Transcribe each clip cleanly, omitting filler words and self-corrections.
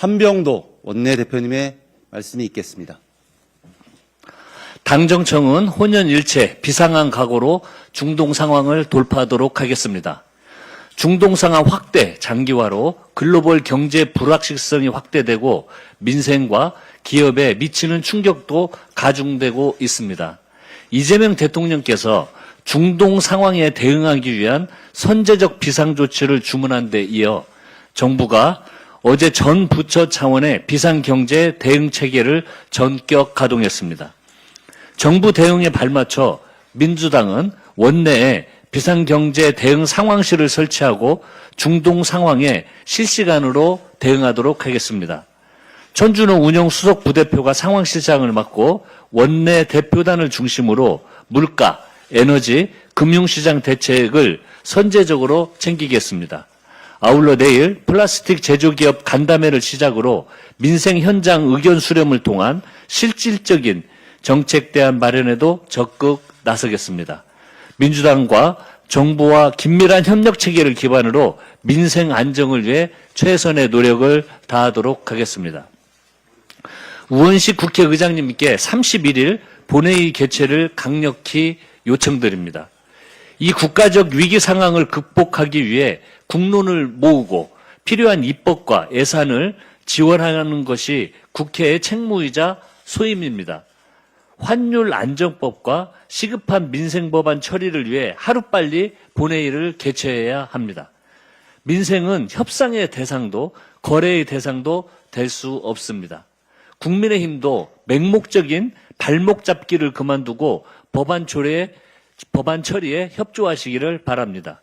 한병도 원내대표님의 말씀이 있겠습니다. 당정청은 혼연일체 비상한 각오로 중동 상황을 돌파하도록 하겠습니다. 중동 상황 확대 장기화로 글로벌 경제 불확실성이 확대되고 민생과 기업에 미치는 충격도 가중되고 있습니다. 이재명 대통령께서 중동 상황에 대응하기 위한 선제적 비상조치를 주문한 데 이어 정부가 어제 전 부처 차원의 비상경제 대응체계를 전격 가동했습니다. 정부 대응에 발맞춰 민주당은 원내에 비상경제 대응 상황실을 설치하고 중동 상황에 실시간으로 대응하도록 하겠습니다. 천준호 운영수석 부대표가 상황실장을 맡고 원내 대표단을 중심으로 물가, 에너지, 금융시장 대책을 선제적으로 챙기겠습니다. 아울러 내일 플라스틱 제조기업 간담회를 시작으로 민생 현장 의견 수렴을 통한 실질적인 정책 대안 마련에도 적극 나서겠습니다. 민주당과 정부와 긴밀한 협력 체계를 기반으로 민생 안정을 위해 최선의 노력을 다하도록 하겠습니다. 우원식 국회의장님께 31일 본회의 개최를 강력히 요청드립니다. 이 국가적 위기 상황을 극복하기 위해 국론을 모으고 필요한 입법과 예산을 지원하는 것이 국회의 책무이자 소임입니다. 환율 안정법과 시급한 민생법안 처리를 위해 하루빨리 본회의를 개최해야 합니다. 민생은 협상의 대상도 거래의 대상도 될 수 없습니다. 국민의힘도 맹목적인 발목 잡기를 그만두고 법안 처리에 협조하시기를 바랍니다.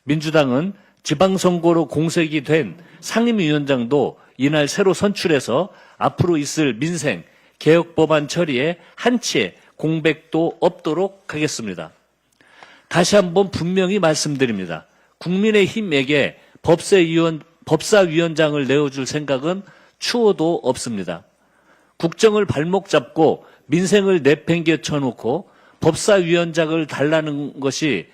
민주당은 지방선거로 공석이 된 상임위원장도 이날 새로 선출해서 앞으로 있을 민생, 개혁 법안 처리에 한치의 공백도 없도록 하겠습니다. 다시 한번 분명히 말씀드립니다. 국민의힘에게 법사위원장을 내어줄 생각은 추호도 없습니다. 국정을 발목 잡고 민생을 내팽개쳐 놓고 법사위원장을 달라는 것이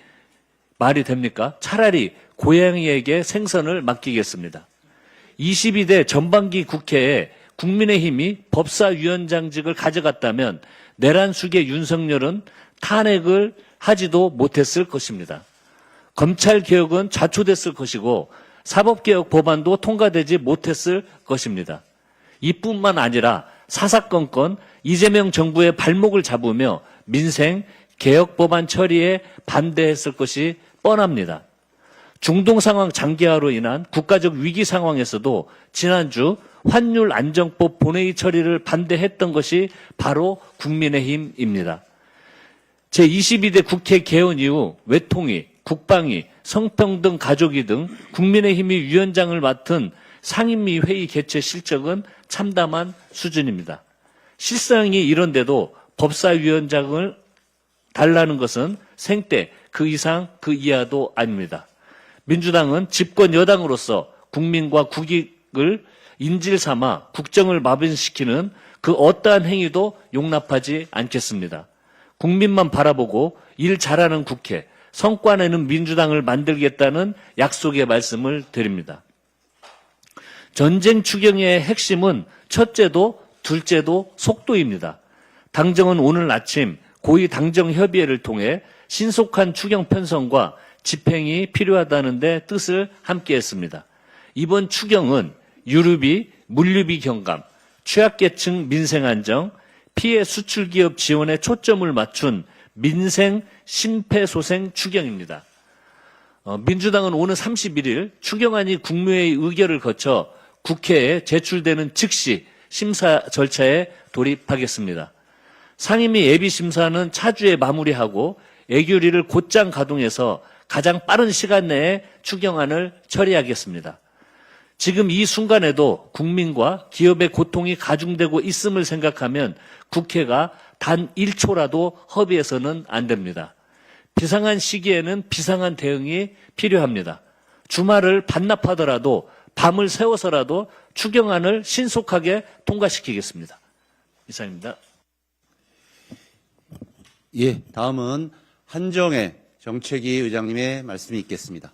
말이 됩니까? 차라리 고양이에게 생선을 맡기겠습니다. 22대 전반기 국회에 국민의힘이 법사위원장직을 가져갔다면 내란숙의 윤석열은 탄핵을 하지도 못했을 것입니다. 검찰개혁은 좌초됐을 것이고 사법개혁 법안도 통과되지 못했을 것입니다. 이뿐만 아니라 사사건건 이재명 정부의 발목을 잡으며 민생, 개혁 법안 처리에 반대했을 것이 뻔합니다. 중동 상황 장기화로 인한 국가적 위기 상황에서도 지난주 환율 안정법 본회의 처리를 반대했던 것이 바로 국민의힘입니다. 제22대 국회 개헌 이후 외통위, 국방위, 성평등 가족위 등 국민의힘이 위원장을 맡은 상임위 회의 개최 실적은 참담한 수준입니다. 실상이 이런데도 법사위원장을 달라는 것은 생떼 그 이상 그 이하도 아닙니다. 민주당은 집권 여당으로서 국민과 국익을 인질 삼아 국정을 마비시키는 그 어떠한 행위도 용납하지 않겠습니다. 국민만 바라보고 일 잘하는 국회, 성과 내는 민주당을 만들겠다는 약속의 말씀을 드립니다. 전쟁 추경의 핵심은 첫째도 둘째도 속도입니다. 당정은 오늘 아침 고위 당정 협의회를 통해 신속한 추경 편성과 집행이 필요하다는 데 뜻을 함께했습니다. 이번 추경은 유류비, 물류비 경감, 취약계층 민생 안정, 피해 수출기업 지원에 초점을 맞춘 민생 심폐소생 추경입니다. 민주당은 오는 31일 추경안이 국무회의 의결을 거쳐 국회에 제출되는 즉시 심사 절차에 돌입하겠습니다. 상임위 예비심사는 차주에 마무리하고 애교리를 곧장 가동해서 가장 빠른 시간 내에 추경안을 처리하겠습니다. 지금 이 순간에도 국민과 기업의 고통이 가중되고 있음을 생각하면 국회가 단 1초라도 허비해서는 안 됩니다. 비상한 시기에는 비상한 대응이 필요합니다. 주말을 반납하더라도 밤을 새워서라도 추경안을 신속하게 통과시키겠습니다. 이상입니다. 예, 다음은 한정혜 정책위 의장님의 말씀이 있겠습니다.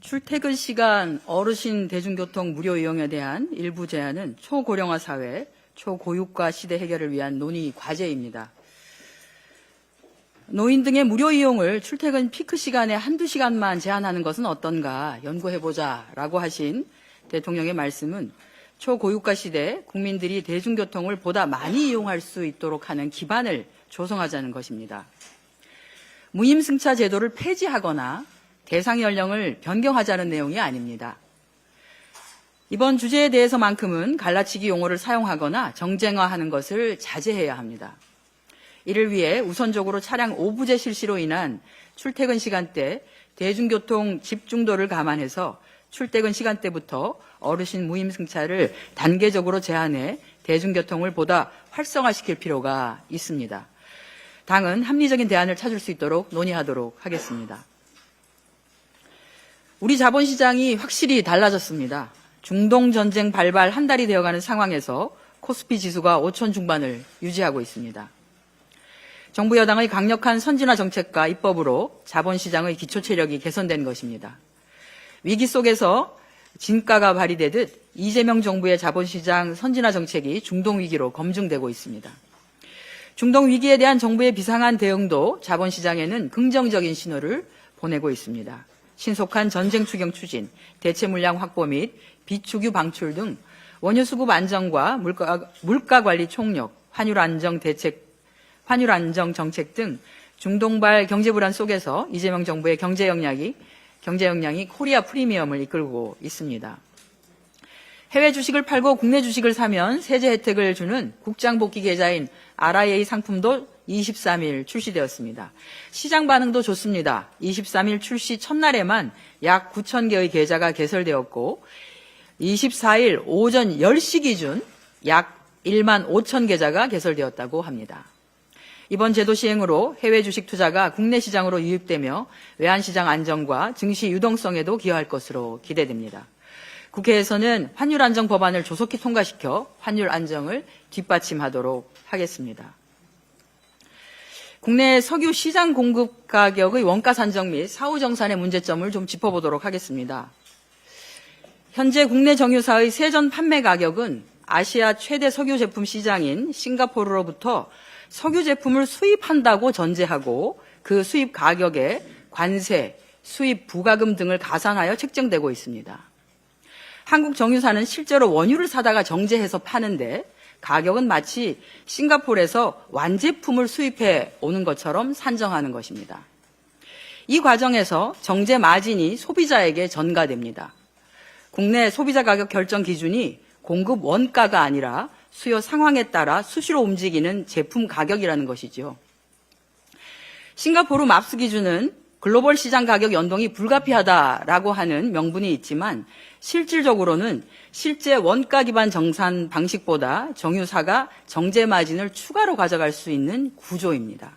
출퇴근 시간 어르신 대중교통 무료 이용에 대한 일부 제한은 초고령화 사회, 초고육화 시대 해결을 위한 논의 과제입니다. 노인 등의 무료 이용을 출퇴근 피크 시간에 한두 시간만 제한하는 것은 어떤가 연구해보자라고 하신 대통령의 말씀은 초고육화 시대 국민들이 대중교통을 보다 많이 이용할 수 있도록 하는 기반을 조성하자는 것입니다. 무임승차 제도를 폐지하거나 대상 연령을 변경하자는 내용이 아닙니다. 이번 주제에 대해서만큼은 갈라치기 용어를 사용하거나 정쟁화하는 것을 자제해야 합니다. 이를 위해 우선적으로 차량 오부제 실시로 인한 출퇴근 시간대 대중교통 집중도를 감안해서 출퇴근 시간대부터 어르신 무임승차를 단계적으로 제한해 대중교통을 보다 활성화시킬 필요가 있습니다. 당은 합리적인 대안을 찾을 수 있도록 논의하도록 하겠습니다. 우리 자본시장이 확실히 달라졌습니다. 중동전쟁 발발 한 달이 되어가는 상황에서 코스피 지수가 5천 중반을 유지하고 있습니다. 정부 여당의 강력한 선진화 정책과 입법으로 자본시장의 기초체력이 개선된 것입니다. 위기 속에서 진가가 발휘되듯 이재명 정부의 자본시장 선진화 정책이 중동위기로 검증되고 있습니다. 중동위기에 대한 정부의 비상한 대응도 자본시장에는 긍정적인 신호를 보내고 있습니다. 신속한 전쟁 추경 추진, 대체 물량 확보 및 비축유 방출 등 원유 수급 안정과 물가 관리 총력, 환율 안정 정책 등 중동발 경제 불안 속에서 이재명 정부의 경제 역량이 코리아 프리미엄을 이끌고 있습니다. 해외 주식을 팔고 국내 주식을 사면 세제 혜택을 주는 국장 복귀 계좌인 RIA 상품도 23일 출시되었습니다. 시장 반응도 좋습니다. 23일 출시 첫날에만 약 9천 개의 계좌가 개설되었고 24일 오전 10시 기준 약 1만 5천 계좌가 개설되었다고 합니다. 이번 제도 시행으로 해외 주식 투자가 국내 시장으로 유입되며 외환시장 안정과 증시 유동성에도 기여할 것으로 기대됩니다. 국회에서는 환율 안정 법안을 조속히 통과시켜 환율 안정을 뒷받침하도록 하겠습니다. 국내 석유 시장 공급 가격의 원가 산정 및 사후 정산의 문제점을 좀 짚어보도록 하겠습니다. 현재 국내 정유사의 세전 판매 가격은 아시아 최대 석유 제품 시장인 싱가포르로부터 석유 제품을 수입한다고 전제하고 그 수입 가격에 관세, 수입 부가금 등을 가산하여 책정되고 있습니다. 한국 정유사는 실제로 원유를 사다가 정제해서 파는데 가격은 마치 싱가포르에서 완제품을 수입해 오는 것처럼 산정하는 것입니다. 이 과정에서 정제 마진이 소비자에게 전가됩니다. 국내 소비자 가격 결정 기준이 공급 원가가 아니라 수요 상황에 따라 수시로 움직이는 제품 가격이라는 것이죠. 싱가포르 맙스 기준은 글로벌 시장 가격 연동이 불가피하다라고 하는 명분이 있지만 실질적으로는 실제 원가 기반 정산 방식보다 정유사가 정제 마진을 추가로 가져갈 수 있는 구조입니다.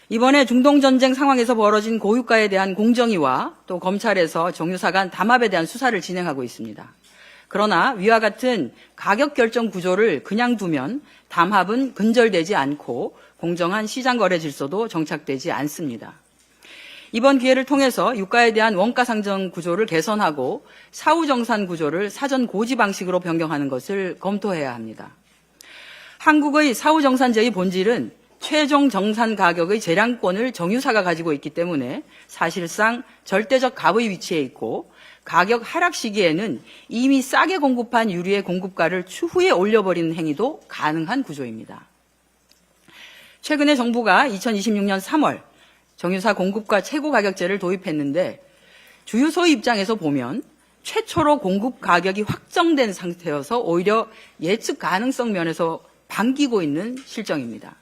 이번에 중동전쟁 상황에서 벌어진 고유가에 대한 공정위와 또 검찰에서 정유사 간 담합에 대한 수사를 진행하고 있습니다. 그러나 위와 같은 가격 결정 구조를 그냥 두면 담합은 근절되지 않고 공정한 시장 거래 질서도 정착되지 않습니다. 이번 기회를 통해서 유가에 대한 원가 상정 구조를 개선하고 사후 정산 구조를 사전 고지 방식으로 변경하는 것을 검토해야 합니다. 한국의 사후 정산제의 본질은 최종 정산 가격의 재량권을 정유사가 가지고 있기 때문에 사실상 절대적 갑의 위치에 있고 가격 하락 시기에는 이미 싸게 공급한 유류의 공급가를 추후에 올려버리는 행위도 가능한 구조입니다. 최근에 정부가 2026년 3월 정유사 공급가 최고 가격제를 도입했는데 주유소의 입장에서 보면 최초로 공급 가격이 확정된 상태여서 오히려 예측 가능성 면에서 반기고 있는 실정입니다.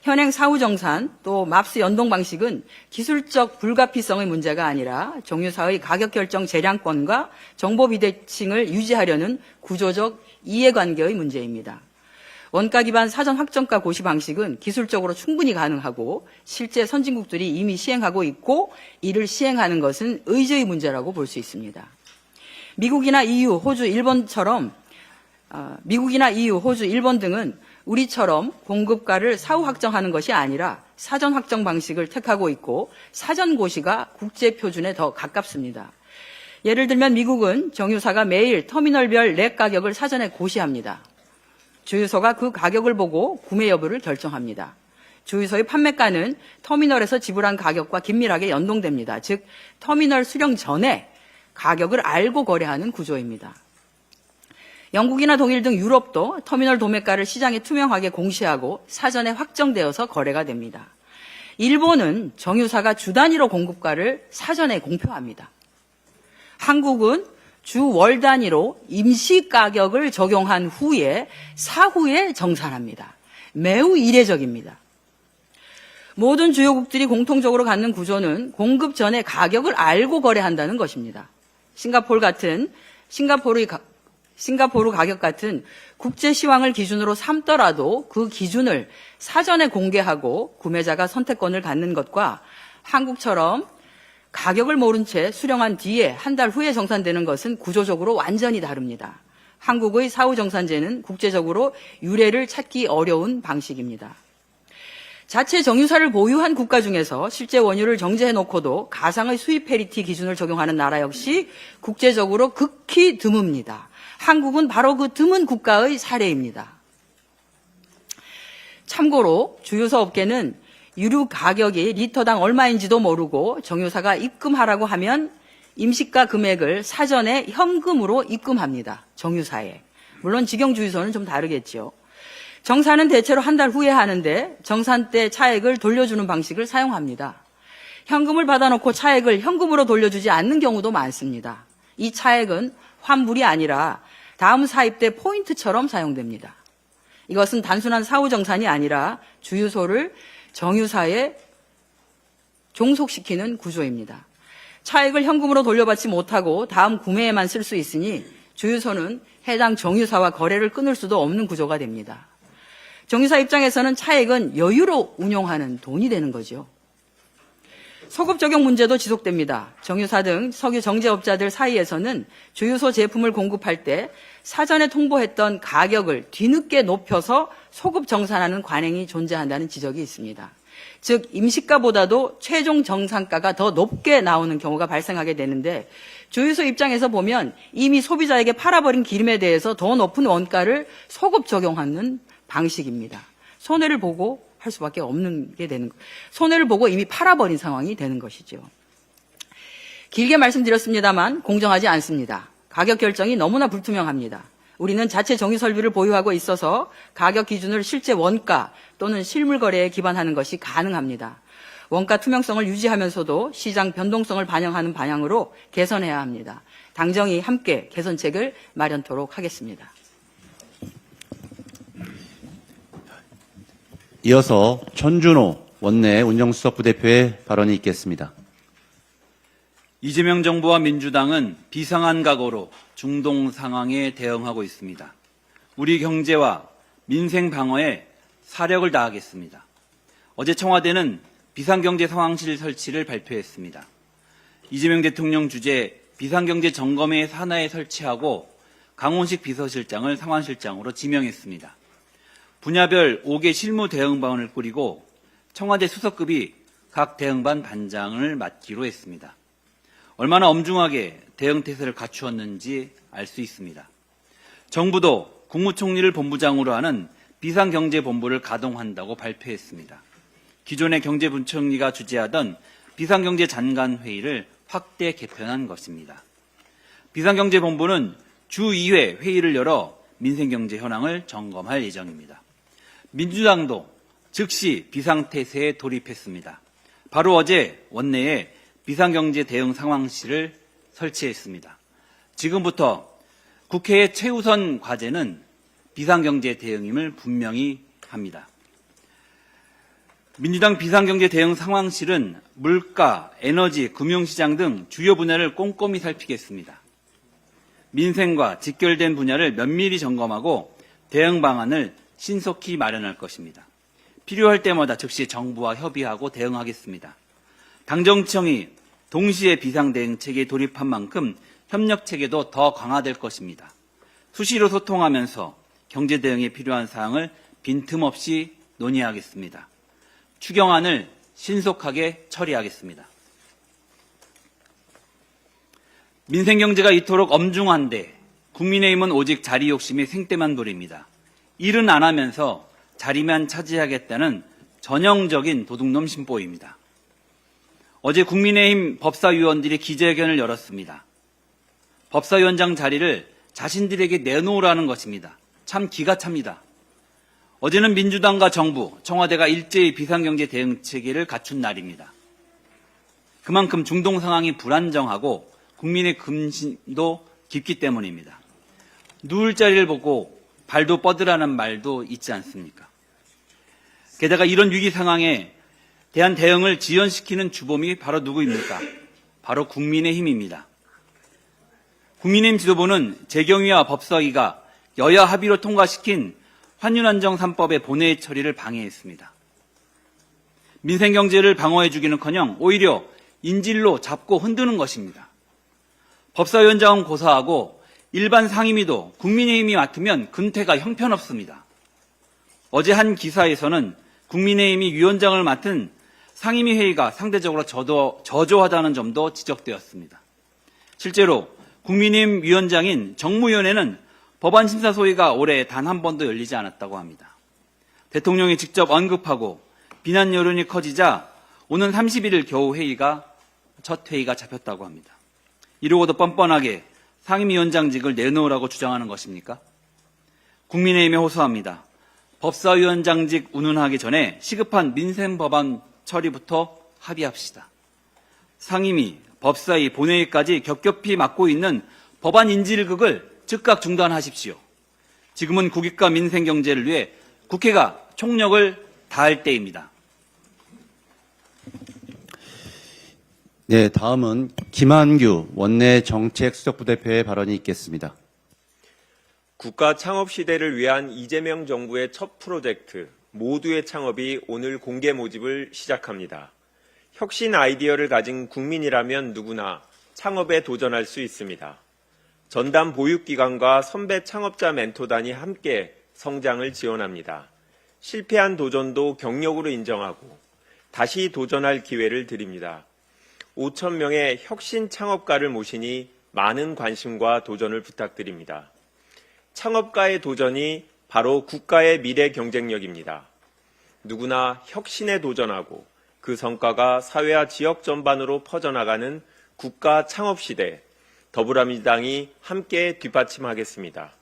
현행 사후정산 또 맙스 연동 방식은 기술적 불가피성의 문제가 아니라 정유사의 가격 결정 재량권과 정보 비대칭을 유지하려는 구조적 이해관계의 문제입니다. 원가 기반 사전 확정가 고시 방식은 기술적으로 충분히 가능하고 실제 선진국들이 이미 시행하고 있고 이를 시행하는 것은 의지의 문제라고 볼 수 있습니다. 미국이나 EU, 호주, 일본 등은 우리처럼 공급가를 사후 확정하는 것이 아니라 사전 확정 방식을 택하고 있고 사전고시가 국제표준에 더 가깝습니다. 예를 들면 미국은 정유사가 매일 터미널별 렉 가격을 사전에 고시합니다. 주유소가 그 가격을 보고 구매 여부를 결정합니다. 주유소의 판매가는 터미널에서 지불한 가격과 긴밀하게 연동됩니다. 즉 터미널 수령 전에 가격을 알고 거래하는 구조입니다. 영국이나 독일 등 유럽도 터미널 도매가를 시장에 투명하게 공시하고 사전에 확정되어서 거래가 됩니다. 일본은 정유사가 주 단위로 공급가를 사전에 공표합니다. 한국은 주 월 단위로 임시 가격을 적용한 후에 사후에 정산합니다. 매우 이례적입니다. 모든 주요국들이 공통적으로 갖는 구조는 공급 전에 가격을 알고 거래한다는 것입니다. 싱가포르 가격 같은 국제 시황을 기준으로 삼더라도 그 기준을 사전에 공개하고 구매자가 선택권을 갖는 것과 한국처럼 가격을 모른 채 수령한 뒤에 한 달 후에 정산되는 것은 구조적으로 완전히 다릅니다. 한국의 사후정산제는 국제적으로 유례를 찾기 어려운 방식입니다. 자체 정유사를 보유한 국가 중에서 실제 원유를 정제해놓고도 가상의 수입 페리티 기준을 적용하는 나라 역시 국제적으로 극히 드뭅니다. 한국은 바로 그 드문 국가의 사례입니다. 참고로 주유소 업계는 유류 가격이 리터당 얼마인지도 모르고 정유사가 입금하라고 하면 임시가 금액을 사전에 현금으로 입금합니다. 정유사에. 물론 직영주유소는 좀 다르겠죠. 정산은 대체로 한 달 후에 하는데 정산 때 차액을 돌려주는 방식을 사용합니다. 현금을 받아놓고 차액을 현금으로 돌려주지 않는 경우도 많습니다. 이 차액은 환불이 아니라 다음 사입 때 포인트처럼 사용됩니다. 이것은 단순한 사후정산이 아니라 주유소를 정유사에 종속시키는 구조입니다. 차액을 현금으로 돌려받지 못하고 다음 구매에만 쓸 수 있으니 주유소는 해당 정유사와 거래를 끊을 수도 없는 구조가 됩니다. 정유사 입장에서는 차액은 여유로 운용하는 돈이 되는 거죠. 소급 적용 문제도 지속됩니다. 정유사 등 석유 정제업자들 사이에서는 주유소 제품을 공급할 때 사전에 통보했던 가격을 뒤늦게 높여서 소급 정산하는 관행이 존재한다는 지적이 있습니다. 즉 임시가보다도 최종 정산가가 더 높게 나오는 경우가 발생하게 되는데 주유소 입장에서 보면 이미 소비자에게 팔아버린 기름에 대해서 더 높은 원가를 소급 적용하는 방식입니다. 손해를 보고 할 수밖에 없는 게 되는 거. 손해를 보고 이미 팔아버린 상황이 되는 것이죠. 길게 말씀드렸습니다만 공정하지 않습니다. 가격 결정이 너무나 불투명합니다. 우리는 자체 정유 설비를 보유하고 있어서 가격 기준을 실제 원가 또는 실물 거래에 기반하는 것이 가능합니다. 원가 투명성을 유지하면서도 시장 변동성을 반영하는 방향으로 개선해야 합니다. 당정이 함께 개선책을 마련토록 하겠습니다. 이어서 천준호 원내 운정수석 부대표의 발언이 있겠습니다. 이재명 정부와 민주당은 비상한 각오로 중동 상황에 대응하고 있습니다. 우리 경제와 민생 방어에 사력을 다하겠습니다. 어제 청와대는 비상경제 상황실 설치를 발표했습니다. 이재명 대통령 주재 비상경제 점검회 산하에 설치하고 강훈식 비서실장을 상황실장으로 지명했습니다. 분야별 5개 실무 대응반을 꾸리고 청와대 수석급이 각 대응반 반장을 맡기로 했습니다. 얼마나 엄중하게 대응태세를 갖추었는지 알 수 있습니다. 정부도 국무총리를 본부장으로 하는 비상경제본부를 가동한다고 발표했습니다. 기존의 경제부총리가 주재하던 비상경제장관회의를 확대 개편한 것입니다. 비상경제본부는 주 2회 회의를 열어 민생경제 현황을 점검할 예정입니다. 민주당도 즉시 비상태세에 돌입했습니다. 바로 어제 원내에 비상경제 대응 상황실을 설치했습니다. 지금부터 국회의 최우선 과제는 비상경제 대응임을 분명히 합니다. 민주당 비상경제 대응 상황실은 물가, 에너지, 금융시장 등 주요 분야를 꼼꼼히 살피겠습니다. 민생과 직결된 분야를 면밀히 점검하고 대응 방안을 신속히 마련할 것입니다. 필요할 때마다 즉시 정부와 협의하고 대응하겠습니다. 당정청이 동시에 비상대응체계에 돌입한 만큼 협력체계도 더 강화될 것입니다. 수시로 소통하면서 경제대응에 필요한 사항을 빈틈없이 논의하겠습니다. 추경안을 신속하게 처리하겠습니다. 민생경제가 이토록 엄중한데 국민의힘은 오직 자리 욕심이 생떼만 부립니다. 일은 안 하면서 자리만 차지하겠다는 전형적인 도둑놈 심보입니다. 어제 국민의힘 법사위원들이 기자회견을 열었습니다. 법사위원장 자리를 자신들에게 내놓으라는 것입니다. 참 기가 찹니다. 어제는 민주당과 정부, 청와대가 일제히 비상경제 대응체계를 갖춘 날입니다. 그만큼 중동 상황이 불안정하고 국민의 근심도 깊기 때문입니다. 누울 자리를 보고 발도 뻗으라는 말도 있지 않습니까? 게다가 이런 위기 상황에 대한 대응을 지연시키는 주범이 바로 누구입니까? 바로 국민의힘입니다. 국민의힘 지도부는 재경위와 법사위가 여야 합의로 통과시킨 환율안정 3법의 본회의 처리를 방해했습니다. 민생경제를 방어해주기는커녕 오히려 인질로 잡고 흔드는 것입니다. 법사위원장은 고사하고 일반 상임위도 국민의힘이 맡으면 근태가 형편없습니다. 어제 한 기사에서는 국민의힘이 위원장을 맡은 상임위 회의가 상대적으로 저조하다는 점도 지적되었습니다. 실제로 국민의힘 위원장인 정무위원회는 법안 심사 소위가 올해 단 한 번도 열리지 않았다고 합니다. 대통령이 직접 언급하고 비난 여론이 커지자 오는 31일 겨우 첫 회의가 잡혔다고 합니다. 이러고도 뻔뻔하게 상임위원장직을 내놓으라고 주장하는 것입니까? 국민의힘에 호소합니다. 법사위원장직 운운하기 전에 시급한 민생법안 처리부터 합의합시다. 상임위, 법사위, 본회의까지 겹겹이 맡고 있는 법안 인질극을 즉각 중단하십시오. 지금은 국익과 민생경제를 위해 국회가 총력을 다할 때입니다. 네, 다음은 김한규 원내 정책수석부대표의 발언이 있겠습니다. 국가 창업 시대를 위한 이재명 정부의 첫 프로젝트 모두의 창업이 오늘 공개 모집을 시작합니다. 혁신 아이디어를 가진 국민이라면 누구나 창업에 도전할 수 있습니다. 전담 보육기관과 선배 창업자 멘토단이 함께 성장을 지원합니다. 실패한 도전도 경력으로 인정하고 다시 도전할 기회를 드립니다. 5,000명의 혁신 창업가를 모시니 많은 관심과 도전을 부탁드립니다. 창업가의 도전이 바로 국가의 미래 경쟁력입니다. 누구나 혁신에 도전하고 그 성과가 사회와 지역 전반으로 퍼져나가는 국가 창업 시대, 더불어민주당이 함께 뒷받침하겠습니다.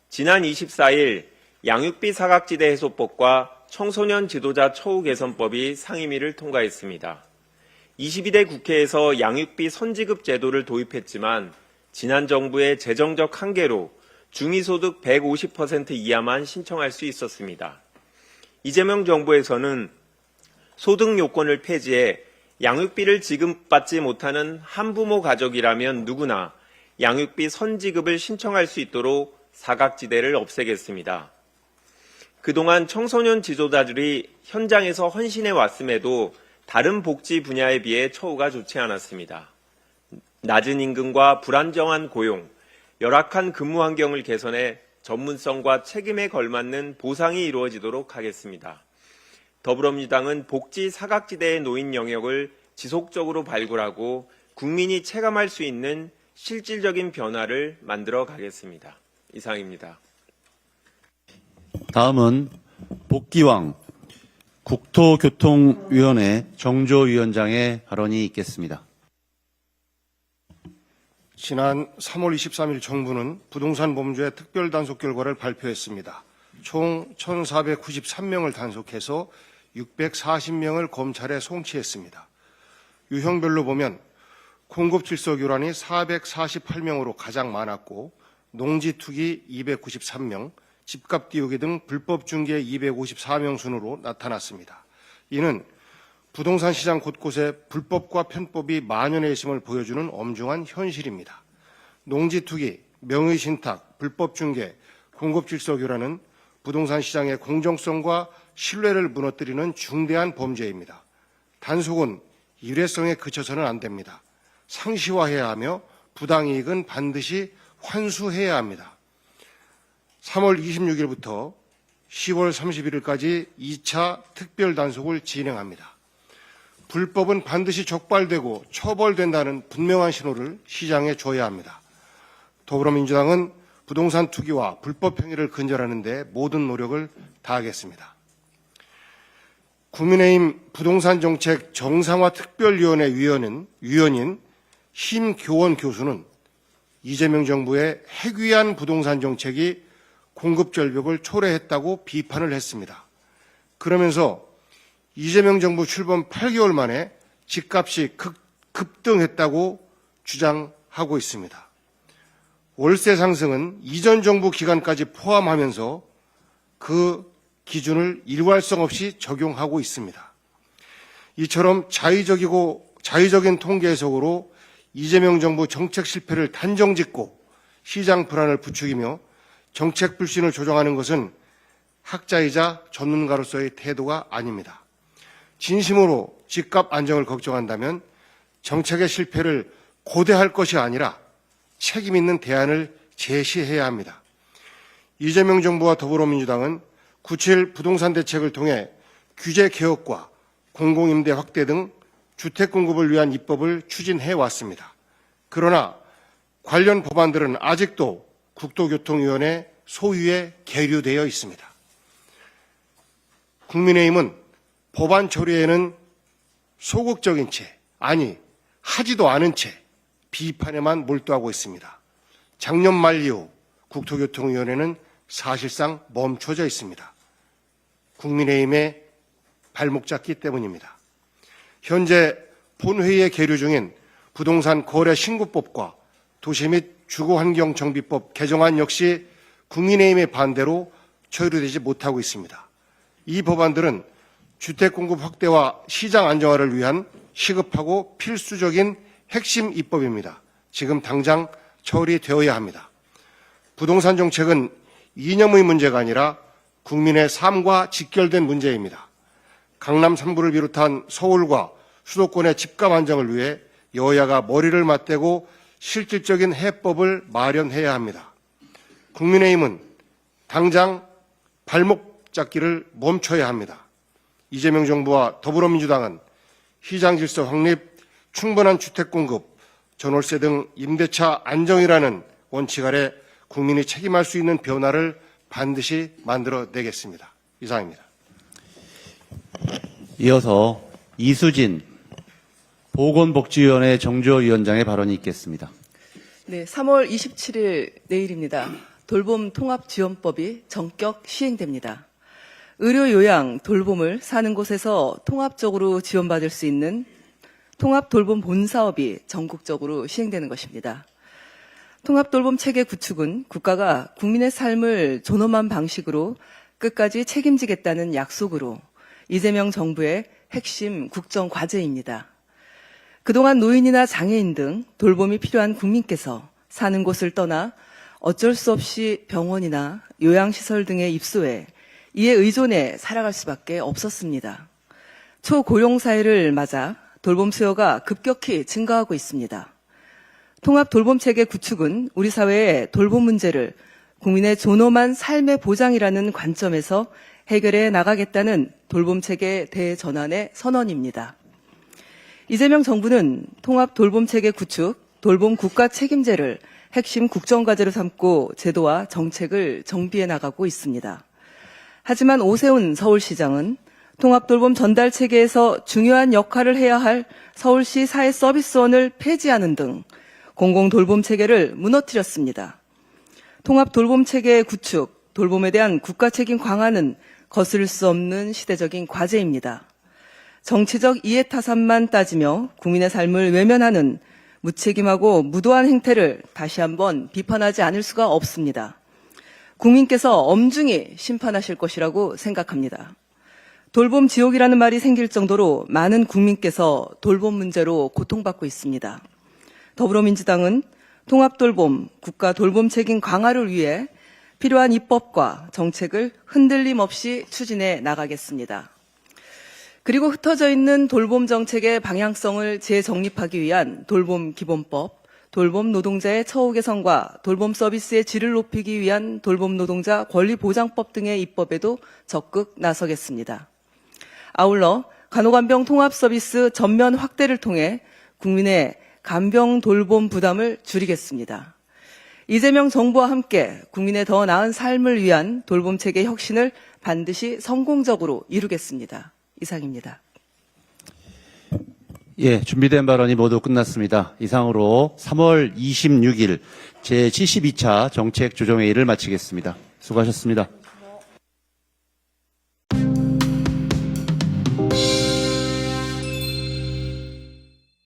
지난 24일 양육비 사각지대 해소법과 청소년 지도자 처우 개선법이 상임위를 통과했습니다. 22대 국회에서 양육비 선지급 제도를 도입했지만 지난 정부의 재정적 한계로 중위소득 150% 이하만 신청할 수 있었습니다. 이재명 정부에서는 소득 요건을 폐지해 양육비를 지급받지 못하는 한부모 가족이라면 누구나 양육비 선지급을 신청할 수 있도록 사각지대를 없애겠습니다. 그동안 청소년 지도자들이 현장에서 헌신해 왔음에도 다른 복지 분야에 비해 처우가 좋지 않았습니다. 낮은 임금과 불안정한 고용, 열악한 근무 환경을 개선해 전문성과 책임에 걸맞는 보상이 이루어지도록 하겠습니다. 더불어민주당은 복지 사각지대에 놓인 영역을 지속적으로 발굴하고 국민이 체감할 수 있는 실질적인 변화를 만들어 가겠습니다. 이상입니다. 다음은 복기왕 국토교통위원회 정조위원장의 발언이 있겠습니다. 지난 3월 23일 정부는 부동산 범죄 특별단속 결과를 발표했습니다. 총 1,493명을 단속해서 640명을 검찰에 송치했습니다. 유형별로 보면 공급질서 교란이 448명으로 가장 많았고 농지투기 293명, 집값 띄우기 등 불법 중개 254명 순으로 나타났습니다. 이는 부동산 시장 곳곳에 불법과 편법이 만연해 있음을 보여주는 엄중한 현실입니다. 농지투기, 명의신탁, 불법 중개, 공급질서 교란은 부동산 시장의 공정성과 신뢰를 무너뜨리는 중대한 범죄입니다. 단속은 일회성에 그쳐서는 안 됩니다. 상시화해야 하며 부당이익은 반드시 환수해야 합니다. 3월 26일부터 10월 31일까지 2차 특별 단속을 진행합니다. 불법은 반드시 적발되고 처벌된다는 분명한 신호를 시장에 줘야 합니다. 더불어민주당은 부동산 투기와 불법 행위를 근절하는 데 모든 노력을 다하겠습니다. 국민의힘 부동산정책 정상화 특별위원회 위원인 심교원 교수는 이재명 정부의 해괴한 부동산 정책이 공급 절벽을 초래했다고 비판을 했습니다. 그러면서 이재명 정부 출범 8개월 만에 집값이 급등했다고 주장하고 있습니다. 월세 상승은 이전 정부 기간까지 포함하면서 그 기준을 일괄성 없이 적용하고 있습니다. 이처럼 자의적인 통계 해석으로 이재명 정부 정책 실패를 단정짓고 시장 불안을 부추기며 정책 불신을 조장하는 것은 학자이자 전문가로서의 태도가 아닙니다. 진심으로 집값 안정을 걱정한다면 정책의 실패를 고대할 것이 아니라 책임 있는 대안을 제시해야 합니다. 이재명 정부와 더불어민주당은 9.7 부동산 대책을 통해 규제 개혁과 공공임대 확대 등 주택 공급을 위한 입법을 추진해 왔습니다. 그러나 관련 법안들은 아직도 국토교통위원회 소위에 계류되어 있습니다. 국민의힘은 법안 처리에는 소극적인 채, 아니 하지도 않은 채 비판에만 몰두하고 있습니다. 작년 말 이후 국토교통위원회는 사실상 멈춰져 있습니다. 국민의힘의 발목 잡기 때문입니다. 현재 본회의에 계류 중인 부동산 거래 신고법과 도시 및 주거환경정비법 개정안 역시 국민의힘의 반대로 처리되지 못하고 있습니다. 이 법안들은 주택 공급 확대와 시장 안정화를 위한 시급하고 필수적인 핵심 입법입니다. 지금 당장 처리되어야 합니다. 부동산 정책은 이념의 문제가 아니라 국민의 삶과 직결된 문제입니다. 강남 3구를 비롯한 서울과 수도권의 집값 안정을 위해 여야가 머리를 맞대고 실질적인 해법을 마련해야 합니다. 국민의힘은 당장 발목 잡기를 멈춰야 합니다. 이재명 정부와 더불어민주당은 시장 질서 확립, 충분한 주택 공급, 전월세 등 임대차 안정이라는 원칙 아래 국민이 책임할 수 있는 변화를 반드시 만들어내겠습니다. 이상입니다. 이어서 이수진 보건복지위원회 정조위원장의 발언이 있겠습니다. 네, 3월 27일 내일입니다. 돌봄 통합지원법이 전격 시행됩니다. 의료, 요양, 돌봄을 사는 곳에서 통합적으로 지원받을 수 있는 통합돌봄 본사업이 전국적으로 시행되는 것입니다. 통합돌봄 체계 구축은 국가가 국민의 삶을 존엄한 방식으로 끝까지 책임지겠다는 약속으로 이재명 정부의 핵심 국정과제입니다. 그동안 노인이나 장애인 등 돌봄이 필요한 국민께서 사는 곳을 떠나 어쩔 수 없이 병원이나 요양시설 등에 입소해 이에 의존해 살아갈 수밖에 없었습니다. 초고령 사회를 맞아 돌봄 수요가 급격히 증가하고 있습니다. 통합 돌봄 체계 구축은 우리 사회의 돌봄 문제를 국민의 존엄한 삶의 보장이라는 관점에서 해결해 나가겠다는 돌봄 체계 대전환의 선언입니다. 이재명 정부는 통합 돌봄 체계 구축, 돌봄 국가 책임제를 핵심 국정과제로 삼고 제도와 정책을 정비해 나가고 있습니다. 하지만 오세훈 서울시장은 통합돌봄 전달 체계에서 중요한 역할을 해야 할 서울시 사회서비스원을 폐지하는 등 공공돌봄 체계를 무너뜨렸습니다. 통합돌봄 체계 구축, 돌봄에 대한 국가 책임 강화는 거스를 수 없는 시대적인 과제입니다. 정치적 이해타산만 따지며 국민의 삶을 외면하는 무책임하고 무도한 행태를 다시 한번 비판하지 않을 수가 없습니다. 국민께서 엄중히 심판하실 것이라고 생각합니다. 돌봄 지옥이라는 말이 생길 정도로 많은 국민께서 돌봄 문제로 고통받고 있습니다. 더불어민주당은 통합돌봄, 국가 돌봄 책임 강화를 위해 필요한 입법과 정책을 흔들림 없이 추진해 나가겠습니다. 그리고 흩어져 있는 돌봄 정책의 방향성을 재정립하기 위한 돌봄 기본법, 돌봄 노동자의 처우 개선과 돌봄 서비스의 질을 높이기 위한 돌봄 노동자 권리보장법 등의 입법에도 적극 나서겠습니다. 아울러 간호간병 통합 서비스 전면 확대를 통해 국민의 간병 돌봄 부담을 줄이겠습니다. 이재명 정부와 함께 국민의 더 나은 삶을 위한 돌봄 체계 혁신을 반드시 성공적으로 이루겠습니다. 이상입니다. 예, 준비된 발언이 모두 끝났습니다. 이상으로 3월 26일 제72차 정책조정회의를 마치겠습니다. 수고하셨습니다.